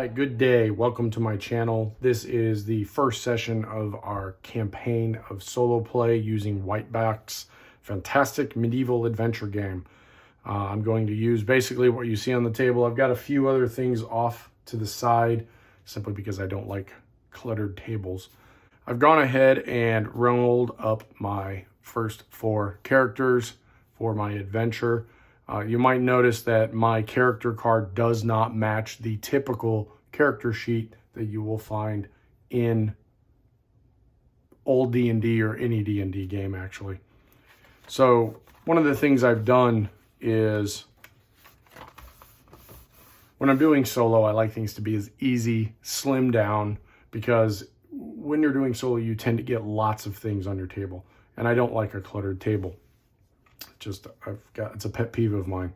right, good day. Welcome to my channel. This is the first session of our campaign of solo play using Whitebox. Fantastic medieval adventure game. I'm going to use basically what you see on the table. I've got a few other things off to the side simply because I don't like cluttered tables. I've gone ahead and rolled up my first 4 characters for my adventure. You might notice that my character card does not match the typical character sheet that you will find in old D&D or any D&D game, actually. So one of the things I've done is when I'm doing solo, I like things to be as easy, slim down, because when you're doing solo, you tend to get lots of things on your table. And I don't like a cluttered table. It's a pet peeve of mine.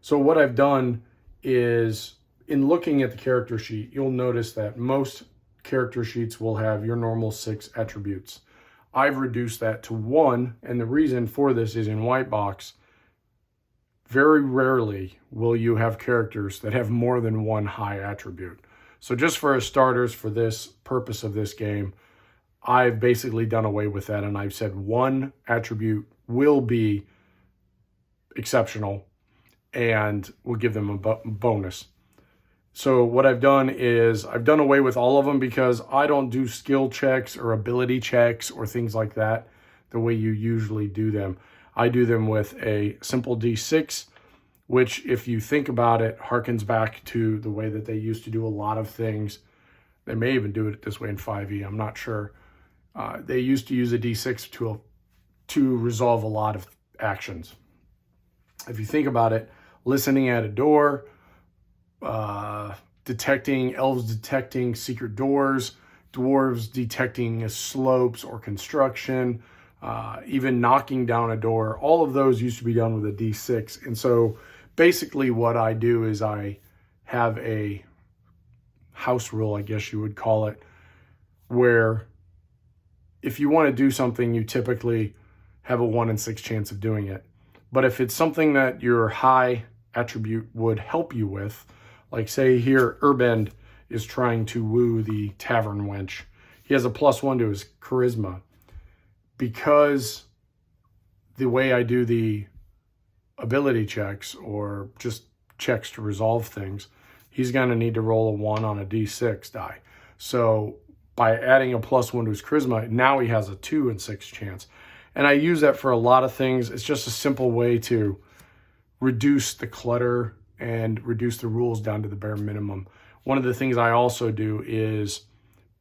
So what I've done is, in looking at the character sheet, you'll notice that most character sheets will have your normal 6 attributes. I've reduced that to 1, and the reason for this is in Whitebox, very rarely will you have characters that have more than 1 high attribute. So just for starters, for this purpose of this game, I've basically done away with that, and I've said 1 attribute will be exceptional and we'll give them a bonus. So what I've done is I've done away with all of them because I don't do skill checks or ability checks or things like that the way you usually do them. I do them with a simple D6, which, if you think about it, harkens back to the way that they used to do a lot of things. They may even do it this way in 5e, I'm not sure. They used to use a D6 to resolve a lot of actions. If you think about it, listening at a door, elves detecting secret doors, dwarves detecting slopes or construction, even knocking down a door, all of those used to be done with a D6. And so basically what I do is I have a house rule, I guess you would call it, where if you want to do something, you typically have a 1 in 6 chance of doing it. But if it's something that your high attribute would help you with, like say here, Urbend is trying to woo the tavern wench. He has a +1 to his charisma. Because the way I do the ability checks or just checks to resolve things, he's going to need to roll a 1 on a D6 die. So by adding a +1 to his charisma, now he has a 2 in 6 chance. And I use that for a lot of things. It's just a simple way to reduce the clutter and reduce the rules down to the bare minimum. One of the things I also do is,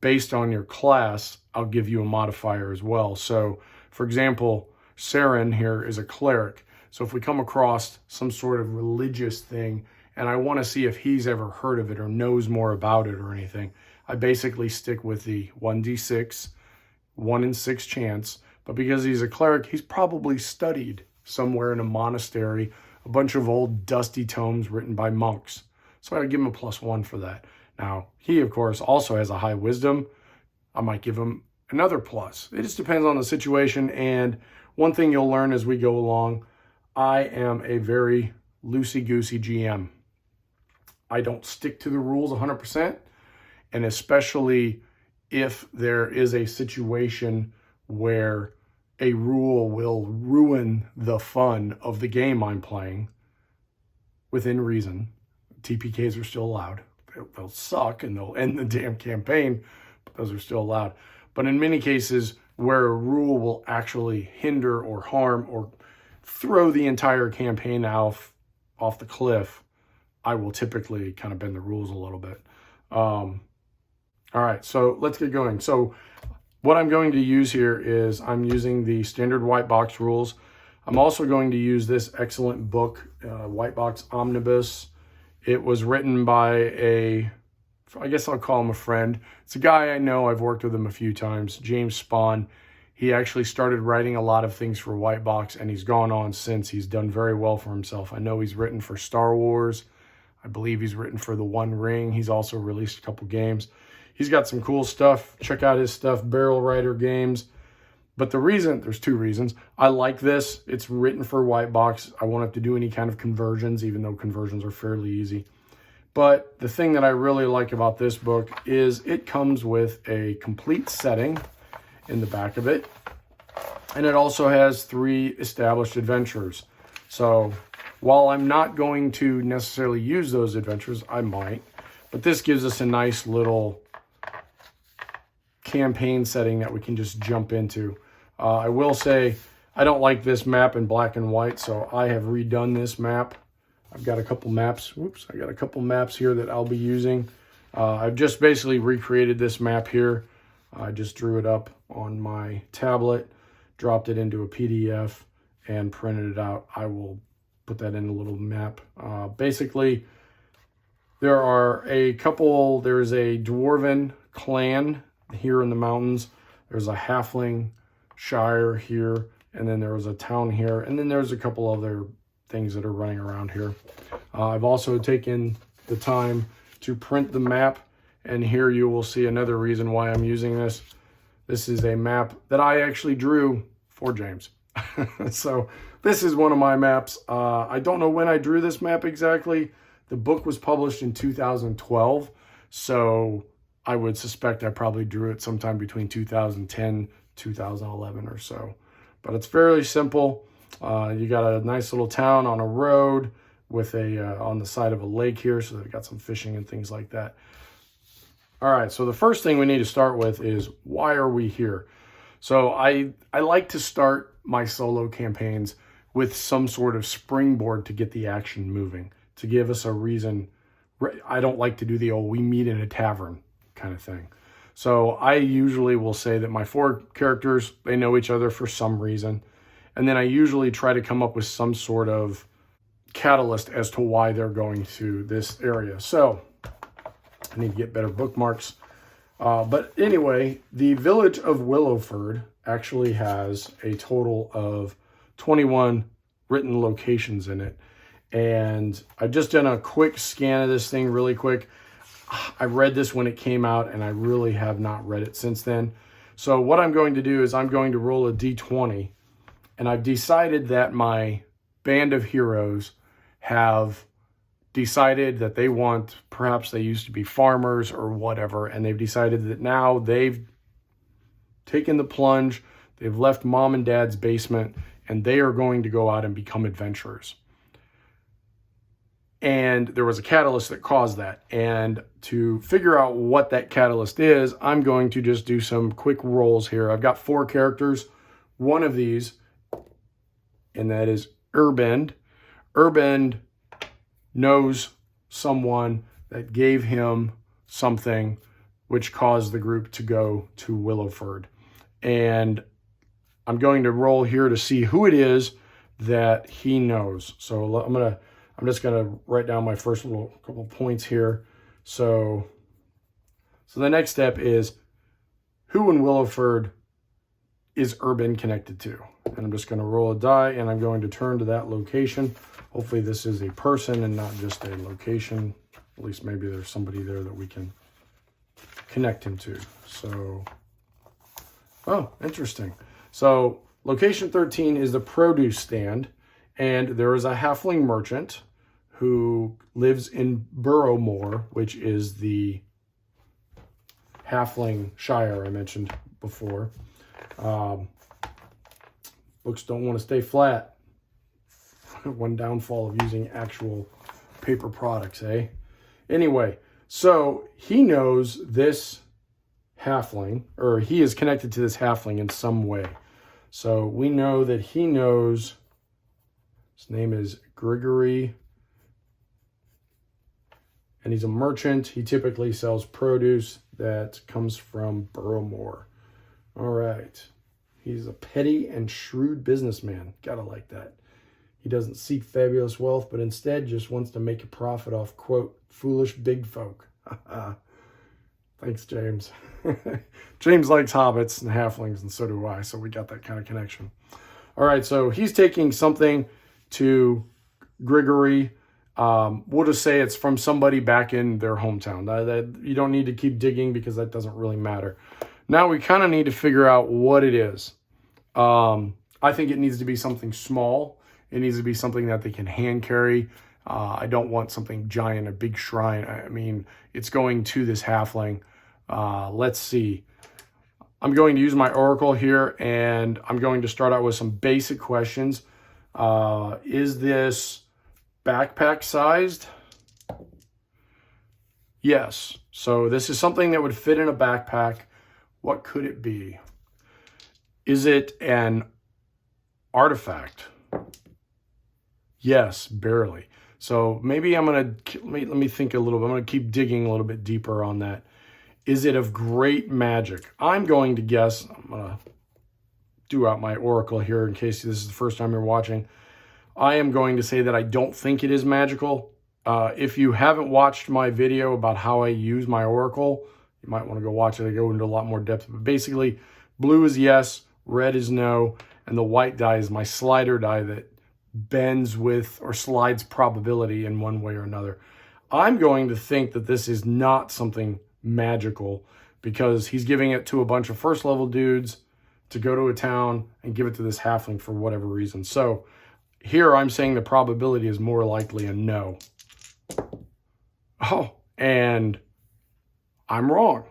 based on your class, I'll give you a modifier as well. So, for example, Saren here is a cleric. So if we come across some sort of religious thing and I want to see if he's ever heard of it or knows more about it or anything, I basically stick with the 1d6, 1 in 6 chance. But because he's a cleric, he's probably studied somewhere in a monastery a bunch of old dusty tomes written by monks. So I give him a +1 for that. Now, he, of course, also has a high wisdom. I might give him another plus. It just depends on the situation. And one thing you'll learn as we go along, I am a very loosey-goosey GM. I don't stick to the rules 100%. And especially if there is a situation where a rule will ruin the fun of the game I'm playing, within reason. TPKs are still allowed. They'll suck and they'll end the damn campaign, but those are still allowed. But in many cases where a rule will actually hinder or harm or throw the entire campaign off the cliff, I will typically kind of bend the rules a little bit. All right, so let's get going. So what I'm going to use here is I'm using the standard Whitebox rules. I'm also going to use this excellent book, Whitebox Omnibus. It was written by I guess I'll call him a friend. It's a guy I know. I've worked with him a few times, James Spawn. He actually started writing a lot of things for Whitebox, and he's gone on since. He's done very well for himself. I know he's written for Star Wars. I believe he's written for The One Ring. He's also released a couple games. He's got some cool stuff. Check out his stuff, Barrel Rider Games. But there's 2 reasons. I like this. It's written for Whitebox. I won't have to do any kind of conversions, even though conversions are fairly easy. But the thing that I really like about this book is it comes with a complete setting in the back of it. And it also has 3 established adventures. So while I'm not going to necessarily use those adventures, I might. But this gives us a nice little campaign setting that we can just jump into. I will say I don't like this map in black and white, so I have redone this map. I've got a couple maps. I got a couple maps here that I'll be using. I've just basically recreated this map here. I just drew it up on my tablet, dropped it into a PDF, and printed it out. I will put that in a little map. Basically, there are a couple, there's a dwarven clan here in the mountains. There's a halfling shire here, and then there was a town here, and then there's a couple other things that are running around here. I've also taken the time to print the map, and here you will see another reason why I'm using this. This is a map that I actually drew for James. So this is one of my maps. I don't know when I drew this map exactly. The book was published in 2012, so I would suspect I probably drew it sometime between 2010, 2011 or so. But it's fairly simple. You got a nice little town on a road with a on the side of a lake here, so they've got some fishing and things like that. All right, so the first thing we need to start with is, why are we here? So I like to start my solo campaigns with some sort of springboard to get the action moving, to give us a reason. I don't like to do the old, we meet in a tavern kind of thing. So I usually will say that my 4 characters, they know each other for some reason. And then I usually try to come up with some sort of catalyst as to why they're going to this area. So I need to get better bookmarks. But anyway, the village of Willowford actually has a total of 21 written locations in it. And I've just done a quick scan of this thing really quick. I read this when it came out, and I really have not read it since then. So what I'm going to do is I'm going to roll a d20, and I've decided that my band of heroes have decided that they want, perhaps they used to be farmers or whatever, and they've decided that now they've taken the plunge, they've left mom and dad's basement, and they are going to go out and become adventurers. And there was a catalyst that caused that. And to figure out what that catalyst is, I'm going to just do some quick rolls here. I've got 4 characters. One of these, and that is Urbend. Urbend knows someone that gave him something which caused the group to go to Willowford. And I'm going to roll here to see who it is that he knows. So I'm just gonna write down my first little couple points here. So the next step is, who in Willowford is Urbend connected to? And I'm just gonna roll a die, and I'm going to turn to that location. Hopefully this is a person and not just a location. At least maybe there's somebody there that we can connect him to. So, oh, interesting. So location 13 is the produce stand, and there is a halfling merchant who lives in Burrowmore, which is the halfling shire I mentioned before. Books don't want to stay flat. One downfall of using actual paper products, eh? Anyway, so he knows this halfling, or he is connected to this halfling in some way. So we know that he knows, his name is Grigory, and he's a merchant. He typically sells produce that comes from Burrowmore. All right. He's a petty and shrewd businessman. Gotta like that. He doesn't seek fabulous wealth, but instead just wants to make a profit off, quote, foolish big folk. Thanks, James. James likes hobbits and halflings, and so do I, so we got that kind of connection. All right, so he's taking something to Grigory. We'll just say it's from somebody back in their hometown. That you don't need to keep digging because that doesn't really matter. Now we kind of need to figure out what it is. I think it needs to be something small. It needs to be something that they can hand carry. I don't want something giant, a big shrine. I mean, it's going to this halfling. Let's see. I'm going to use my oracle here, and I'm going to start out with some basic questions. Is this backpack sized? Yes. So this is something that would fit in a backpack. What could it be? Is it an artifact? Yes, barely. So maybe I'm going to, let me think a little bit. I'm going to keep digging a little bit deeper on that. Is it of great magic? I'm going to guess, I'm going to do out my oracle here in case this is the first time you're watching. I am going to say that I don't think it is magical. If you haven't watched my video about how I use my oracle, you might want to go watch it. I go into a lot more depth. But basically, blue is yes, red is no, and the white die is my slider die that bends with or slides probability in one way or another. I'm going to think that this is not something magical because he's giving it to a bunch of first level dudes to go to a town and give it to this halfling for whatever reason. So here I'm saying the probability is more likely a no. Oh, and I'm wrong.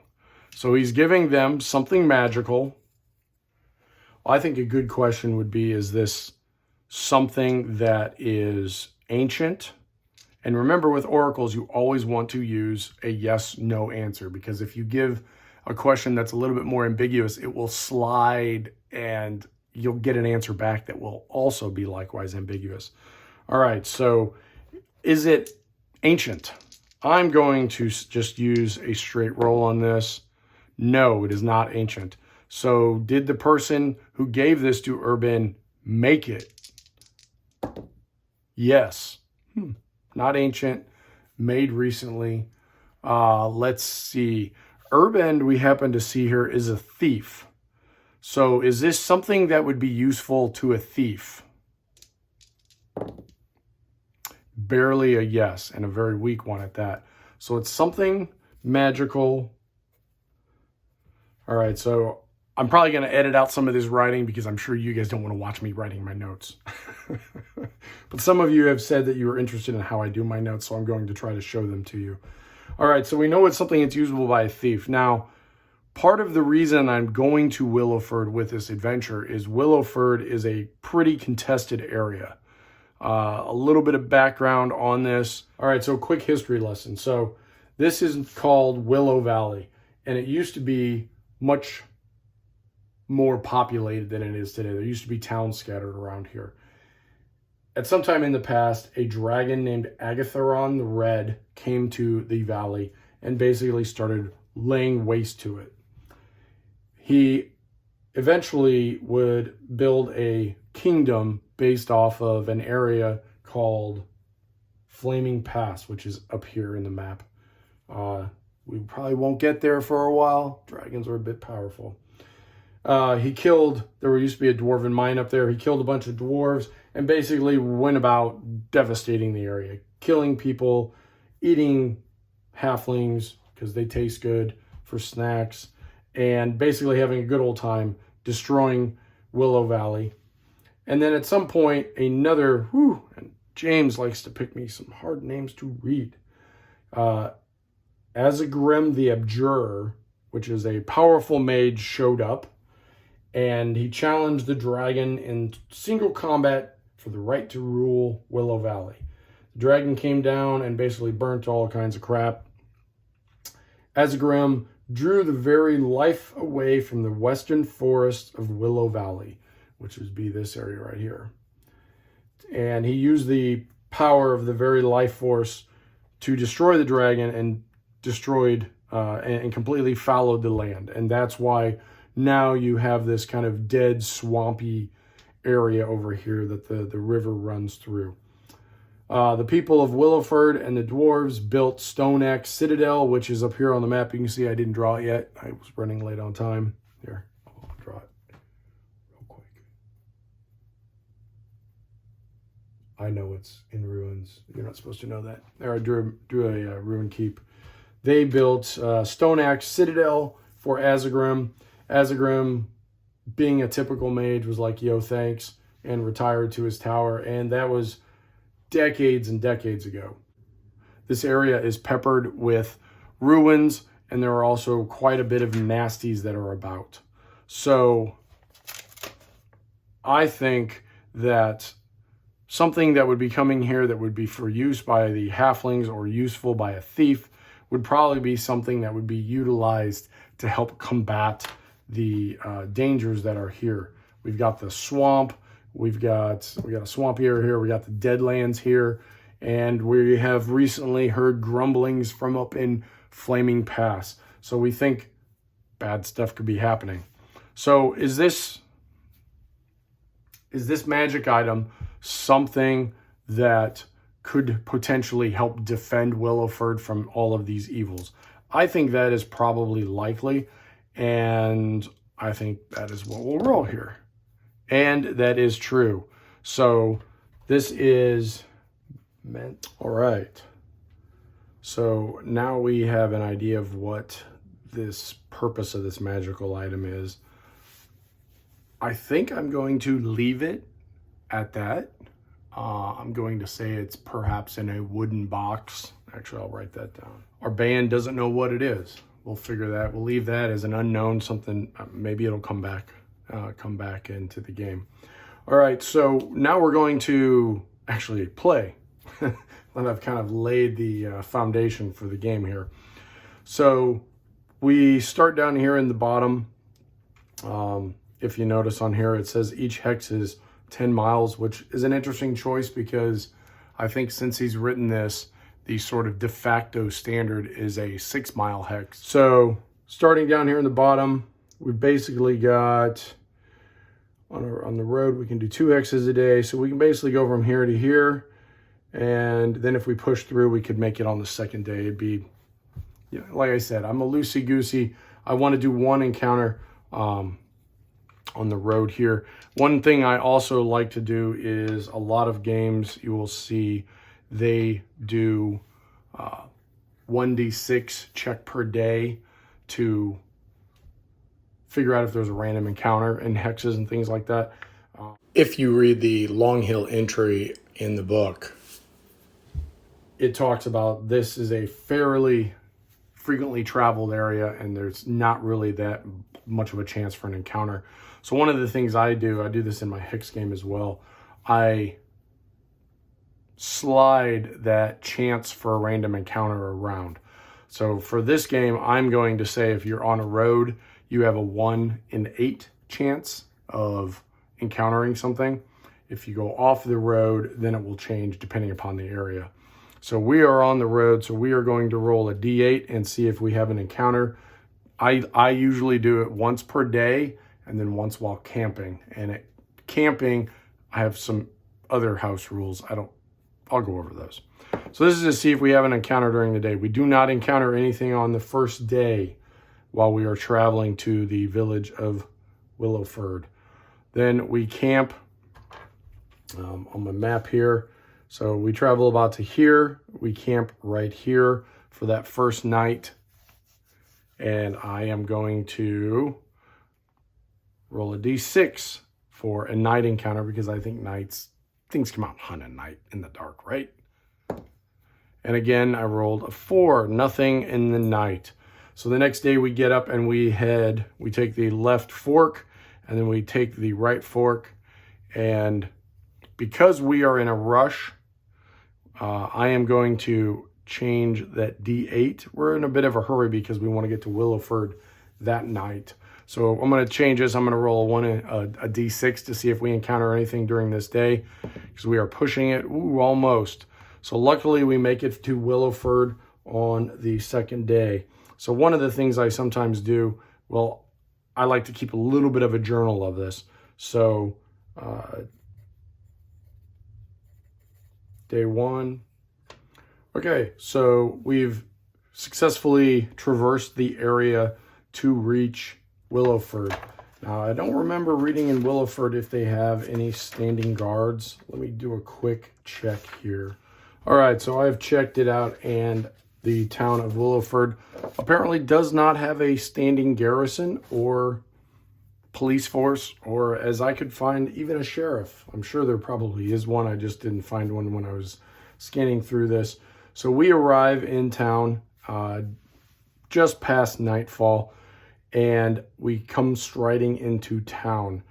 So he's giving them something magical. I think a good question would be, is this something that is ancient? And remember, with oracles, you always want to use a yes, no answer, because if you give a question that's a little bit more ambiguous, it will slide and you'll get an answer back that will also be likewise ambiguous. All right, so is it ancient? I'm going to just use a straight roll on this. No, it is not ancient. So did the person who gave this to Urban make it? Yes. Not ancient, made recently. Let's see. Urban, we happen to see here, is a thief. So is this something that would be useful to a thief? Barely a yes, and a very weak one at that. So it's something magical. All right, so I'm probably going to edit out some of this writing because I'm sure you guys don't want to watch me writing my notes. But some of you have said that you are interested in how I do my notes, so I'm going to try to show them to you. All right, so we know it's something that's usable by a thief. Now, part of the reason I'm going to Willowford with this adventure is Willowford is a pretty contested area. A little bit of background on this. All right, so quick history lesson. So this is called Willow Valley, and it used to be much more populated than it is today. There used to be towns scattered around here. At some time in the past, a dragon named Agatharon the Red came to the valley and basically started laying waste to it. He eventually would build a kingdom based off of an area called Flaming Pass, which is up here in the map. We probably won't get there for a while. Dragons are a bit powerful. He killed, there used to be a dwarven mine up there. He killed a bunch of dwarves and basically went about devastating the area, killing people, eating halflings because they taste good for snacks, and basically having a good old time destroying Willow Valley. And then at some point, another, and James likes to pick me some hard names to read. Azagrim the Abjurer, which is a powerful mage, showed up, and he challenged the dragon in single combat for the right to rule Willow Valley. The dragon came down and basically burnt all kinds of crap. Azagrim drew the very life away from the western forest of Willow Valley, which would be this area right here. And he used the power of the very life force to destroy the dragon and destroyed and completely fallowed the land. And that's why now you have this kind of dead, swampy area over here that the river runs through. The people of Willowford and the dwarves built Stone Axe Citadel, which is up here on the map. You can see I didn't draw it yet. I was running late on time. Here, I'll draw it real quick. I know it's in ruins. You're not supposed to know that. There, I drew a ruin keep. They built Stone Axe Citadel for Azagrim. Azagrim, being a typical mage, was like, yo, thanks, and retired to his tower. And that was decades and decades ago. This area is peppered with ruins, and there are also quite a bit of nasties that are about. So I think that something that would be coming here that would be for use by the halflings or useful by a thief would probably be something that would be utilized to help combat the dangers that are here. We've got the swamp, we got a swampy area here, we got the deadlands here, and we have recently heard grumblings from up in Flaming Pass. So we think bad stuff could be happening. So is this magic item something that could potentially help defend Willowford from all of these evils? I think that is probably likely, and I think that is what we'll roll here. And that is true. So this is meant. All right. So now we have an idea of what this purpose of this magical item is. I think I'm going to leave it at that. I'm going to say it's perhaps in a wooden box. Actually, I'll write that down. Our band doesn't know what it is. We'll figure that. We'll leave that as an unknown, something, maybe it'll come back into the game. All right, so now we're going to actually play. And I've kind of laid the foundation for the game here. So we start down here in the bottom. If you notice on here, it says each hex is 10 miles, which is an interesting choice because I think since he's written this, the sort of de facto standard is a 6-mile hex. So starting down here in the bottom, we've basically got on the road, we can do 2 hexes a day. So we can basically go from here to here. And then if we push through, we could make it on the second day. It'd be, you know, like I said, I'm a loosey-goosey. I want to do 1 encounter on the road here. One thing I also like to do is a lot of games you will see they do 1d6 check per day to figure out if there's a random encounter in hexes and things like that. If you read the Long Hill entry in the book, it talks about this is a fairly frequently traveled area and there's not really that much of a chance for an encounter. So one of the things I do this in my hex game as well, I slide that chance for a random encounter around. So for this game, I'm going to say if you're on a road, you have a 1 in 8 chance of encountering something. If you go off the road, then it will change depending upon the area. So we are on the road, so we are going to roll a d8 and see if we have an encounter. I usually do it once per day and then once while camping. And at camping, I have some other house rules. I'll go over those. So this is to see if we have an encounter during the day. We do not encounter anything on the first day while we are traveling to the village of Willowford. Then we camp on my map here. So we travel about to here. We camp right here for that first night. And I am going to roll a d6 for a night encounter because I think things come out and hunt at night in the dark, right? And again, I rolled a 4, nothing in the night. So the next day we get up and we take the left fork and then we take the right fork. And because we are in a rush, I am going to change that D8. We're in a bit of a hurry because we want to get to Willowford that night. So I'm going to change this. I'm going to roll a D6 to see if we encounter anything during this day because we are pushing it. Ooh, almost. So luckily we make it to Willowford on the second day. So one of the things I sometimes do, well, I like to keep a little bit of a journal of this. So day 1. Okay, so we've successfully traversed the area to reach Willowford. Now, I don't remember reading in Willowford if they have any standing guards. Let me do a quick check here. All right, so I've checked it out, and the town of Willowford apparently does not have a standing garrison or police force, or as I could find, even a sheriff. I'm sure there probably is one. I just didn't find one when I was scanning through this. So we arrive in town just past nightfall, and we come striding into town.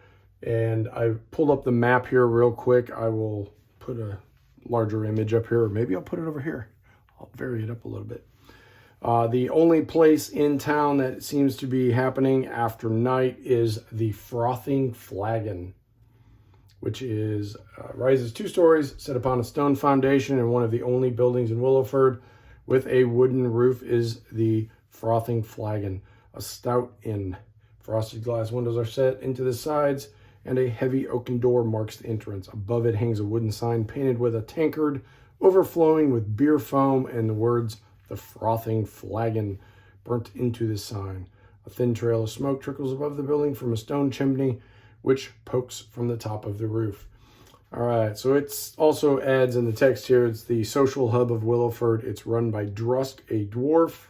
And I pulled up the map here real quick. I will put a larger image up here, or maybe I'll put it over here. I'll vary it up a little bit. The only place in town that seems to be happening after night is the Frothing Flagon, which is rises 2 stories, set upon a stone foundation, and one of the only buildings in Willowford with a wooden roof is the Frothing Flagon, a stout inn. Frosted glass windows are set into the sides, and a heavy oaken door marks the entrance. Above it hangs a wooden sign painted with a tankard overflowing with beer foam and the words "The Frothing Flagon" burnt into the sign. A thin trail of smoke trickles above the building from a stone chimney, which pokes from the top of the roof. All right, so it also adds in the text here, it's the social hub of Willowford. It's run by Drusk, a dwarf.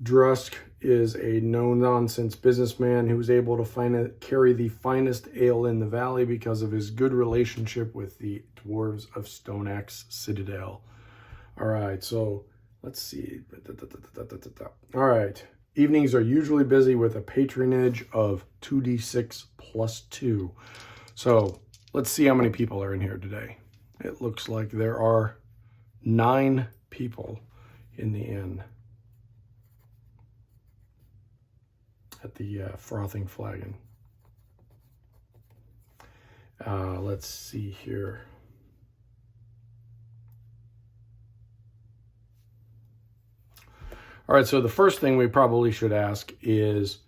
Drusk is a no-nonsense businessman who was able to carry the finest ale in the valley because of his good relationship with the dwarves of Stoneaxe Citadel. All right, so let's see. All right, evenings are usually busy with a patronage of 2d6 plus 2. So let's see how many people are in here today. It looks like there are 9 people in the inn at the Frothing Flagon. Let's see here. All right, so the first thing we probably should ask is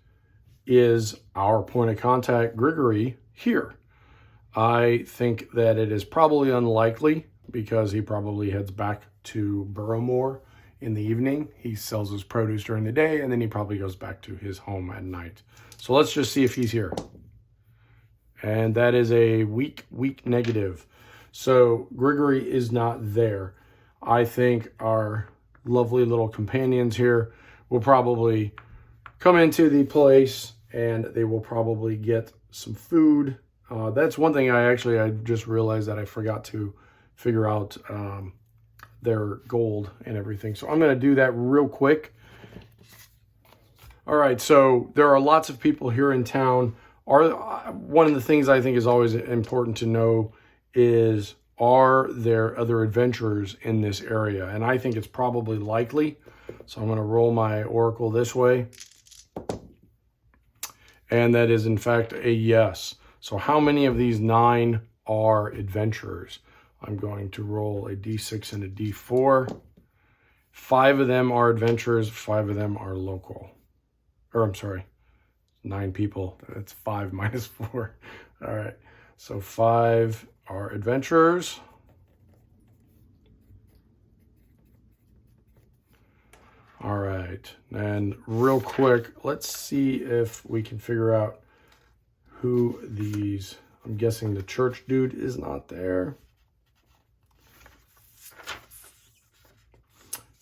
our point of contact, Grigory, here? I think that it is probably unlikely because he probably heads back to Boroughmore in the evening. He sells his produce during the day, and then he probably goes back to his home at night. So let's just see if he's here. And that is a weak negative. So Grigory is not there. I think our lovely little companions here will probably come into the place, and they will probably get some food. That's one thing I just realized that I forgot to figure out their gold and everything. So I'm going to do that real quick. All right, so there are lots of people here in town. One of the things I think is always important to know is, are there other adventurers in this area? And I think it's probably likely. So I'm going to roll my oracle this way. And that is, in fact, a yes. So how many of these 9 are adventurers? I'm going to roll a d6 and a d4. 5 of them are adventurers. 5 of them are local. Or I'm sorry, 9 people. That's 5 minus 4. All right. So 5 are adventurers. All right. And real quick, let's see if we can figure out who these... I'm guessing the church dude is not there.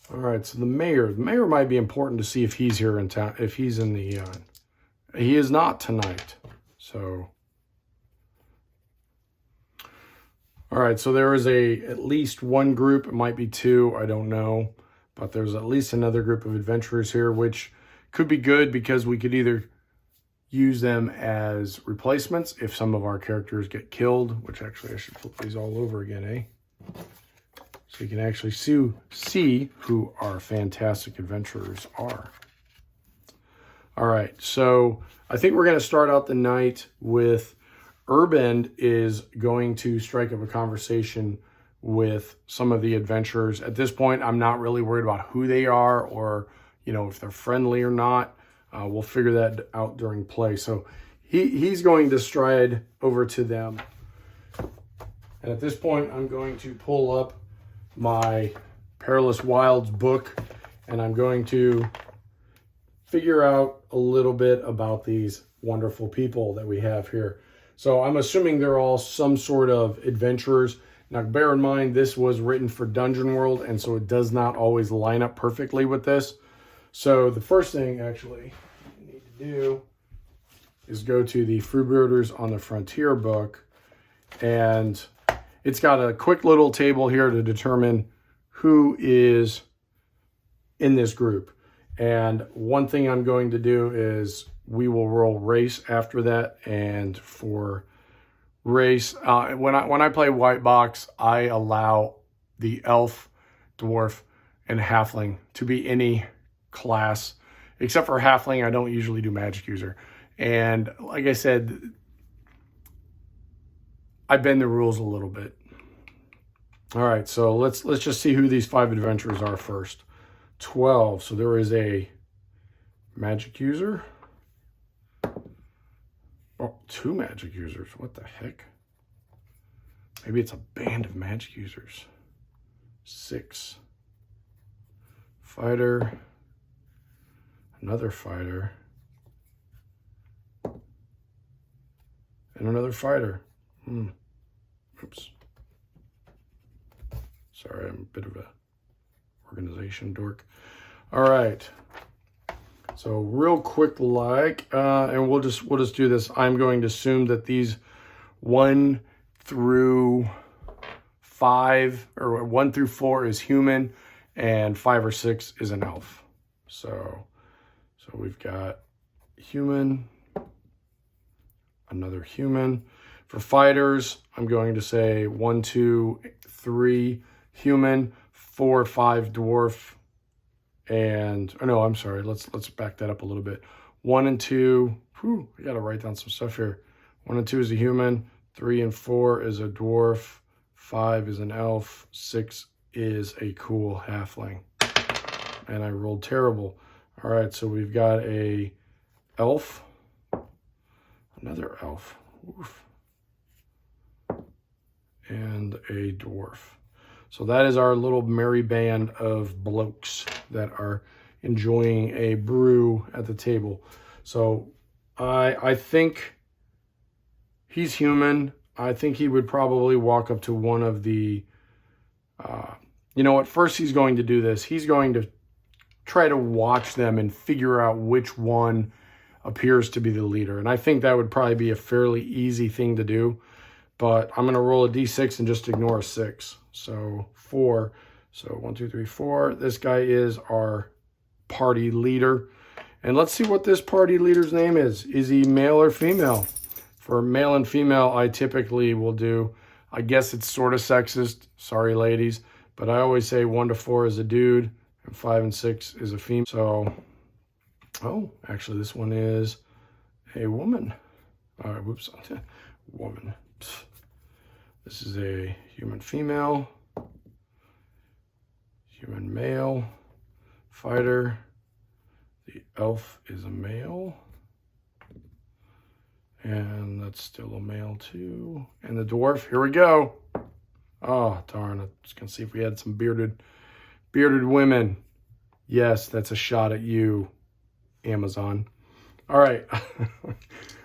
All right, so the mayor might be important to see if he's here in town, if he's in the, he is not tonight, so. All right, so there is at least one group, it might be 2, I don't know, but there's at least another group of adventurers here, which could be good because we could either use them as replacements if some of our characters get killed, which actually I should flip these all over again, eh? So you can actually see who our fantastic adventurers are. All right, so I think we're going to start out the night with Urban is going to strike up a conversation with some of the adventurers. At this point, I'm not really worried about who they are or, if they're friendly or not. We'll figure that out during play. So he's going to stride over to them. And at this point, I'm going to pull up my Perilous Wilds book, and I'm going to figure out a little bit about these wonderful people that we have here. So I'm assuming they're all some sort of adventurers. Now, bear in mind, this was written for Dungeon World, and so it does not always line up perfectly with this. So the first thing, actually, I need to do is go to the Freebooters on the Frontier book, and it's got a quick little table here to determine who is in this group. And one thing I'm going to do is we will roll race after that. And for race, when I play white box, I allow the elf, dwarf, and halfling to be any class. Except for halfling, I don't usually do magic user. And like I said, I bend the rules a little bit. All right, so let's just see who these 5 adventurers are first. 12. So there is a magic user. Oh, 2 magic users. What the heck? Maybe it's a band of magic users. 6. Fighter. Another fighter. And another fighter. Oops. Sorry, I'm a bit of a organization dork. All right. So real quick, and we'll just do this. I'm going to assume that these 1 through 5 or 1 through 4 is human, and 5 or 6 is an elf. So we've got human, another human. For fighters, I'm going to say 1, 2, 3 human, 4, 5 dwarf, and no, I'm sorry. Let's back that up a little bit. 1 and 2. Whew, I gotta write down some stuff here. 1 and 2 is a human. 3 and 4 is a dwarf. 5 is an elf. 6 is a cool halfling. And I rolled terrible. All right, so we've got a elf, another elf, oof, and a dwarf. So that is our little merry band of blokes that are enjoying a brew at the table. So I think he's human. I think he would probably walk up to one of the, you know what, first he's going to do this. He's going to try to watch them and figure out which one appears to be the leader. And I think that would probably be a fairly easy thing to do. But I'm going to roll a d6 and just ignore a 6. So 4. So 1, 2, 3, 4. This guy is our party leader. And let's see what this party leader's name is. Is he male or female? For male and female, I typically will do, I guess it's sort of sexist. Sorry, ladies. But I always say 1 to 4 is a dude and 5 and 6 is a female. So, oh, actually this one is a woman. All right, whoops. Woman. This is a human female, human male, fighter. The elf is a male, and that's still a male too. And the dwarf, here we go. Oh, darn, I was gonna see if we had some bearded women. Yes, that's a shot at you, Amazon. All right.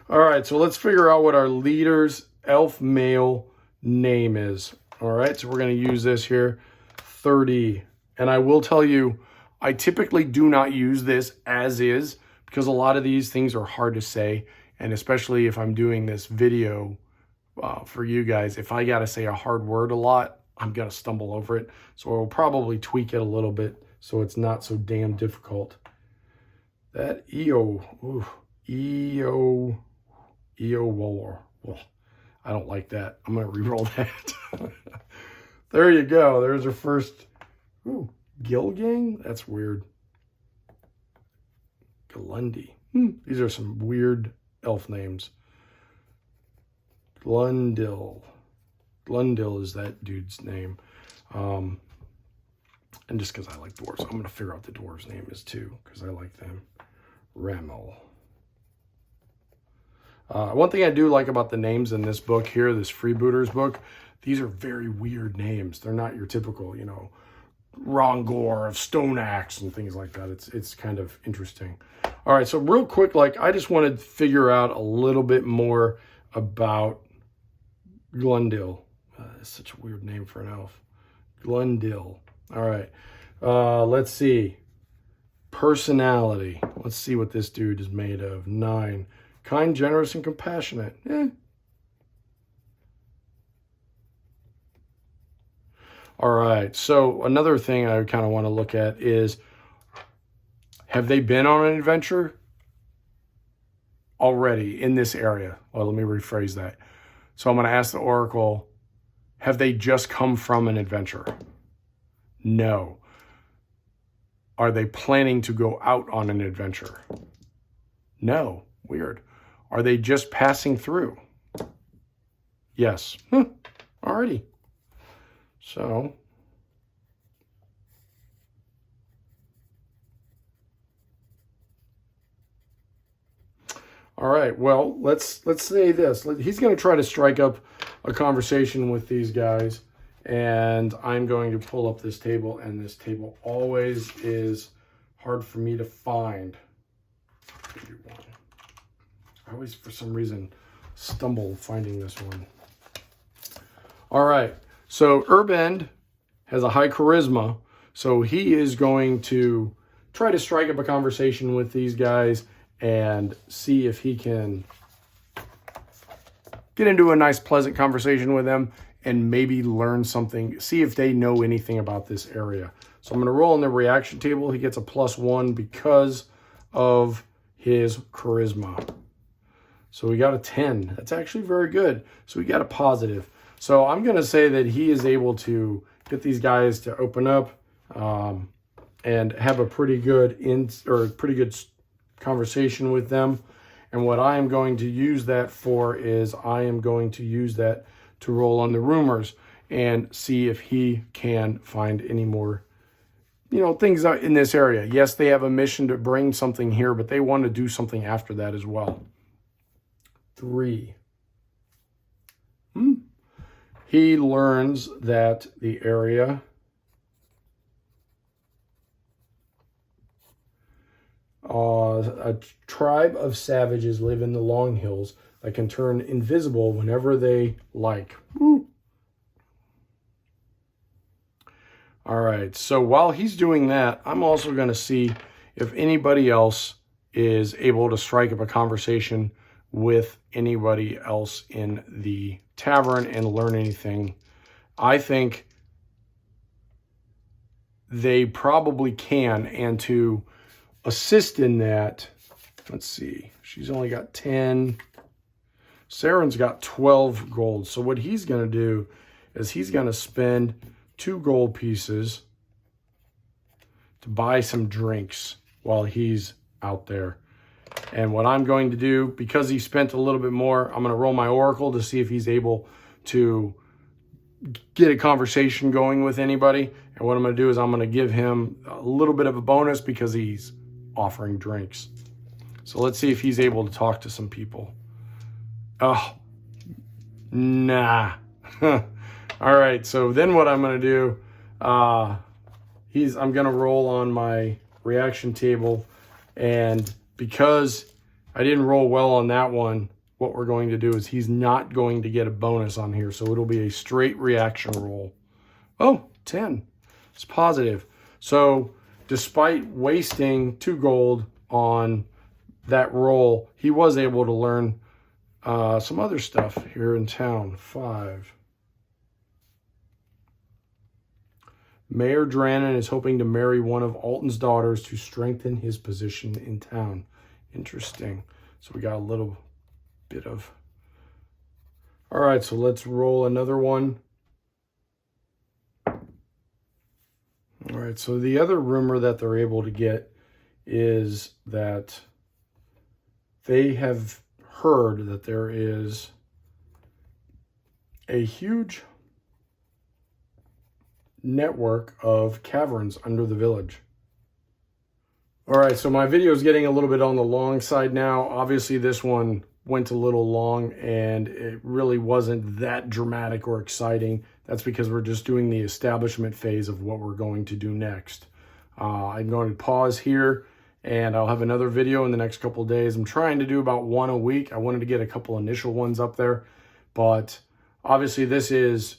All right, so let's figure out what our leader's elf male name is. All right, so we're going to use this here, 30. And I will tell you, I typically do not use this as is because a lot of these things are hard to say. And especially if I'm doing this video for you guys, if I got to say a hard word a lot, I'm going to stumble over it. So I'll probably tweak it a little bit so it's not so damn difficult. That EO Waller. I don't like that. I'm going to re-roll that. There you go. There's our first. Ooh, Gilgang? That's weird. Galundi. These are some weird elf names. Glundil. Glundil is that dude's name. And just because I like dwarves, I'm going to figure out the dwarves' name is too, because I like them. Ramel. One thing I do like about the names in this book here, this Freebooters book, these are very weird names. They're not your typical, you know, Rongor of Stone Axe and things like that. It's kind of interesting. All right, so real quick, like I just wanted to figure out a little bit more about Glundil. It's such a weird name for an elf. Glundil. All right, let's see. Personality. Let's see what this dude is made of. 9. Kind, generous, and compassionate. All right, so another thing I kind of want to look at is, have they been on an adventure already in this area? Well, let me rephrase that. So I'm going to ask the Oracle, have they just come from an adventure? No. Are they planning to go out on an adventure? No. Weird. Are they just passing through? Yes. Alrighty. So, all right. Well, let's say this. He's going to try to strike up a conversation with these guys, and I'm going to pull up this table, and this table always is hard for me to find. I always, for some reason, stumble finding this one. All right. So Urbend has a high charisma, so he is going to try to strike up a conversation with these guys and see if he can get into a nice, pleasant conversation with them and maybe learn something, see if they know anything about this area. So I'm going to roll in the reaction table. He gets a +1 because of his charisma. So we got a 10. That's actually very good. So we got a positive. So I'm going to say that he is able to get these guys to open up and have a pretty good conversation with them. And what I am going to use that for is I am going to use that to roll on the rumors and see if he can find any more, things out in this area. Yes, they have a mission to bring something here, but they want to do something after that as well. 3. He learns that the area a tribe of savages live in the Long Hills that can turn invisible whenever they like. Woo. All right, so while he's doing that, I'm also going to see if anybody else is able to strike up a conversation with anybody else in the tavern and learn anything. I think they probably can, and to assist in that, let's see, she's only got 10. Saren's got 12 gold. So what he's going to do is he's going to spend 2 gold pieces to buy some drinks while he's out there. And what I'm going to do, because he spent a little bit more, I'm going to roll my Oracle to see if he's able to get a conversation going with anybody. And what I'm going to do is I'm going to give him a little bit of a bonus because he's offering drinks. So let's see if he's able to talk to some people. Oh, nah. All right, so then what I'm going to do, I'm going to roll on my reaction table, and because I didn't roll well on that one, what we're going to do is he's not going to get a bonus on here, so it'll be a straight reaction roll. Oh, 10. It's positive. So despite wasting 2 gold on that roll, he was able to learn some other stuff here in town. 5. Mayor Drannon is hoping to marry one of Alton's daughters to strengthen his position in town. Interesting. So we got a little bit of... All right, so let's roll another one. All right, so the other rumor that they're able to get is that they have heard that there is a huge network of caverns under the village. All right, so my video is getting a little bit on the long side now. Obviously, this one went a little long and it really wasn't that dramatic or exciting. That's because we're just doing the establishment phase of what we're going to do next. I'm going to pause here and I'll have another video in the next couple of days. I'm trying to do about 1 a week. I wanted to get a couple initial ones up there, but obviously this is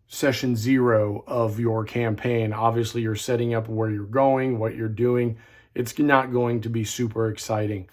session 0 of your campaign. Obviously, you're setting up where you're going, what you're doing. It's not going to be super exciting.